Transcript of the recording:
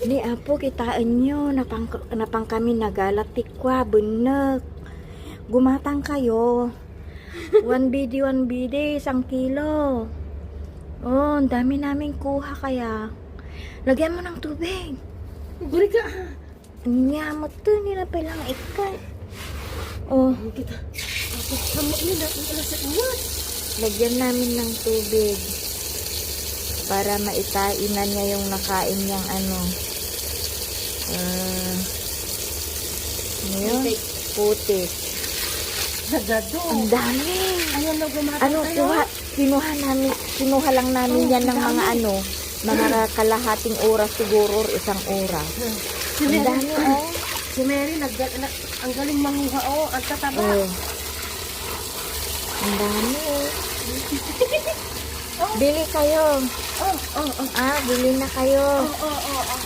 Ni apo kitaan nyo, napang kami nagalatikwa, bunag. Gumatang kayo. 1 BD, 1 BD, 1 kilo. Oh, ang dami namin kuha kaya. Lagyan mo ng tubig. Guri ka. Nyamot to, hindi na palang ikat. Oh, Kita. Ako kamo ni na wala sa uwan. lagyan namin ng tubig. Para maitainan niya yung nakain niyang ano. Ngayon, putik. Sagado. Ang dami. Ayan na gumatang Ano, kayo. kinuha lang namin yan ng mga ano, mga kalahating oras siguro or 1 oras. Si Ang Mary, dami, oh. si Mary ang galing manguha, oh, ang tataba. Oh. Ang dami, oh. Bili kayo. Oh, oh, oh, Ah, bili na kayo. oh, oh, oh, oh.